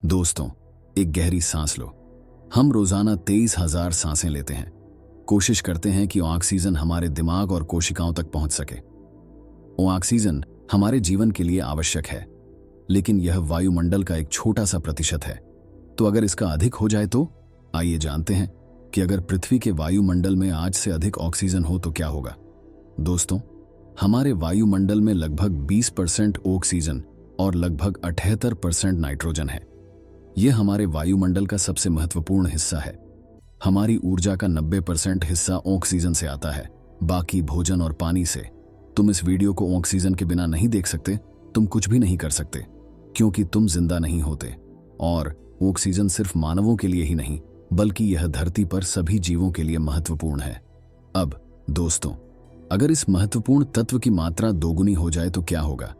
दोस्तों, एक गहरी सांस लो। हम रोजाना 23,000 सांसें लेते हैं। कोशिश करते हैं कि ऑक्सीजन हमारे दिमाग और कोशिकाओं तक पहुंच सके। ऑक्सीजन हमारे जीवन के लिए आवश्यक है, लेकिन यह वायुमंडल का एक छोटा सा प्रतिशत है। तो अगर इसका अधिक हो जाए तो आइए जानते हैं कि अगर पृथ्वी के वायुमंडल में आज से अधिक ऑक्सीजन हो तो क्या होगा। दोस्तों, हमारे वायुमंडल में लगभग 20% ऑक्सीजन और लगभग 78% नाइट्रोजन है। यह हमारे वायुमंडल का सबसे महत्वपूर्ण हिस्सा है। हमारी ऊर्जा का 90% हिस्सा ऑक्सीजन से आता है, बाकी भोजन और पानी से। तुम इस वीडियो को ऑक्सीजन के बिना नहीं देख सकते, तुम कुछ भी नहीं कर सकते, क्योंकि तुम जिंदा नहीं होते। और ऑक्सीजन सिर्फ मानवों के लिए ही नहीं, बल्कि यह धरती पर सभी जीवों के लिए महत्वपूर्ण है। अब दोस्तों, अगर इस महत्वपूर्ण तत्व की मात्रा दोगुनी हो जाए तो क्या होगा।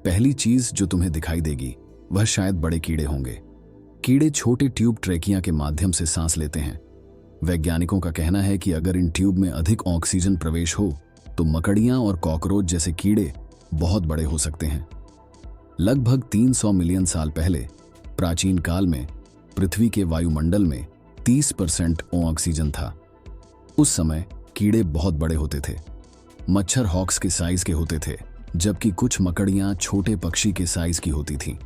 पहली चीज जो तुम्हें दिखाई देगी वह शायद बड़े कीड़े होंगे। कीड़े छोटे ट्यूब ट्रैकिया के माध्यम से सांस लेते हैं। वैज्ञानिकों का कहना है कि अगर इन ट्यूब में अधिक ऑक्सीजन प्रवेश हो तो मकड़ियां और कॉकरोच जैसे कीड़े बहुत बड़े हो सकते हैं। लगभग 300 मिलियन साल पहले प्राचीन काल में पृथ्वी के वायुमंडल में 30% ऑक्सीजन था। उस समय कीड़े बहुत बड़े होते थे, मच्छर हॉक्स के साइज के होते थे, जबकि कुछ मकड़ियां छोटे पक्षी के साइज की होती थीं।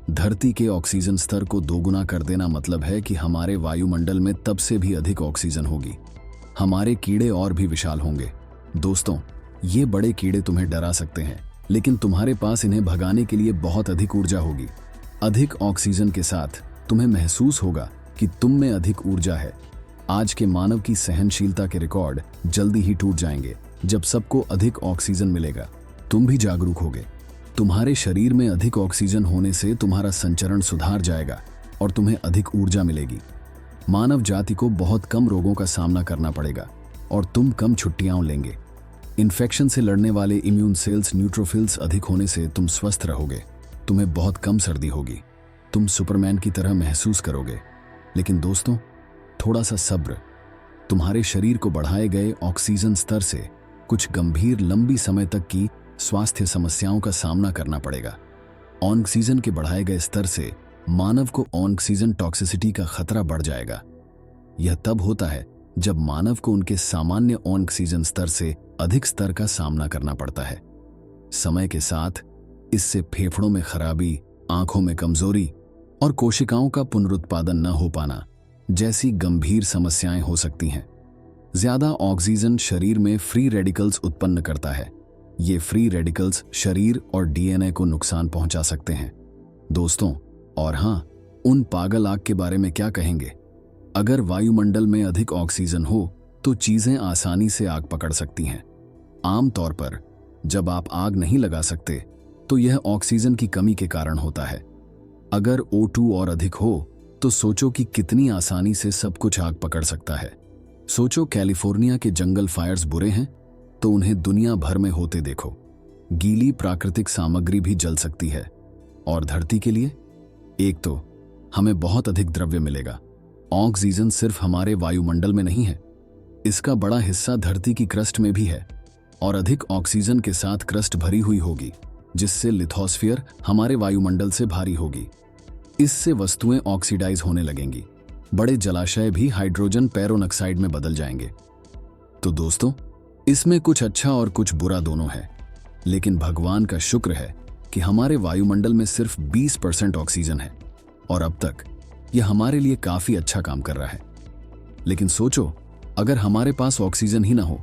धरती के ऑक्सीजन स्तर को दोगुना कर देना मतलब है कि हमारे वायुमंडल में तब से भी अधिक ऑक्सीजन होगी। हमारे कीड़े और भी विशाल होंगे। दोस्तों, ये बड़े कीड़े तुम्हें डरा सकते हैं, लेकिन तुम्हारे पास इन्हें भगाने के लिए बहुत अधिक ऊर्जा होगी। अधिक ऑक्सीजन के साथ तुम्हें महसूस होगा कि तुम में अधिक ऊर्जा है। आज के मानव की सहनशीलता के रिकॉर्ड जल्दी ही टूट जाएंगे। जब सबको अधिक ऑक्सीजन मिलेगा, तुम भी जागरूक होगे। तुम्हारे शरीर में अधिक ऑक्सीजन होने से तुम्हारा संचरण सुधार जाएगा और तुम्हें अधिक ऊर्जा मिलेगी। मानव जाति को बहुत कम रोगों का सामना करना पड़ेगा और तुम कम छुट्टियां लेंगे। इन्फेक्शन से लड़ने वाले इम्यून सेल्स न्यूट्रोफिल्स अधिक होने से तुम स्वस्थ रहोगे। तुम्हें बहुत कम सर्दी होगी। तुम सुपरमैन की तरह महसूस करोगे। लेकिन दोस्तों, थोड़ा सा सब्र। तुम्हारे शरीर को बढ़ाए गए ऑक्सीजन स्तर से कुछ गंभीर लंबी समय तक की स्वास्थ्य समस्याओं का सामना करना पड़ेगा। ऑक्सीजन के बढ़ाए गए स्तर से मानव को ऑक्सीजन टॉक्सिसिटी का खतरा बढ़ जाएगा। यह तब होता है जब मानव को उनके सामान्य ऑक्सीजन स्तर से अधिक स्तर का सामना करना पड़ता है। समय के साथ इससे फेफड़ों में खराबी, आंखों में कमजोरी और कोशिकाओं का पुनरुत्पादन न हो पाना जैसी गंभीर समस्याएं हो सकती हैं। ज्यादा ऑक्सीजन शरीर में फ्री रेडिकल्स उत्पन्न करता है। ये फ्री रेडिकल्स शरीर और डीएनए को नुकसान पहुंचा सकते हैं। दोस्तों, और हां, उन पागल आग के बारे में क्या कहेंगे। अगर वायुमंडल में अधिक ऑक्सीजन हो तो चीजें आसानी से आग पकड़ सकती हैं। आमतौर पर जब आप आग नहीं लगा सकते तो यह ऑक्सीजन की कमी के कारण होता है। अगर O2 और अधिक हो तो सोचो कि कितनी आसानी से सब कुछ आग पकड़ सकता है। सोचो कैलिफोर्निया के जंगल फायर्स बुरे हैं तो उन्हें दुनिया भर में होते देखो। गीली प्राकृतिक सामग्री भी जल सकती है। और धरती के लिए, एक तो हमें बहुत अधिक द्रव्य मिलेगा। ऑक्सीजन सिर्फ हमारे वायुमंडल में नहीं है, इसका बड़ा हिस्सा धरती की क्रस्ट में भी है। और अधिक ऑक्सीजन के साथ क्रस्ट भरी हुई होगी, जिससे लिथोस्फीयर हमारे वायुमंडल से भारी होगी। इससे वस्तुएं ऑक्सीडाइज होने लगेंगी। बड़े जलाशय भी हाइड्रोजन पेरोनॉक्साइड में बदल जाएंगे। तो दोस्तों, इसमें कुछ अच्छा और कुछ बुरा दोनों है, लेकिन भगवान का शुक्र है कि हमारे वायुमंडल में सिर्फ 20% ऑक्सीजन है और अब तक यह हमारे लिए काफी अच्छा काम कर रहा है। लेकिन सोचो, अगर हमारे पास ऑक्सीजन ही ना हो,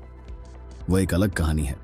वह एक अलग कहानी है।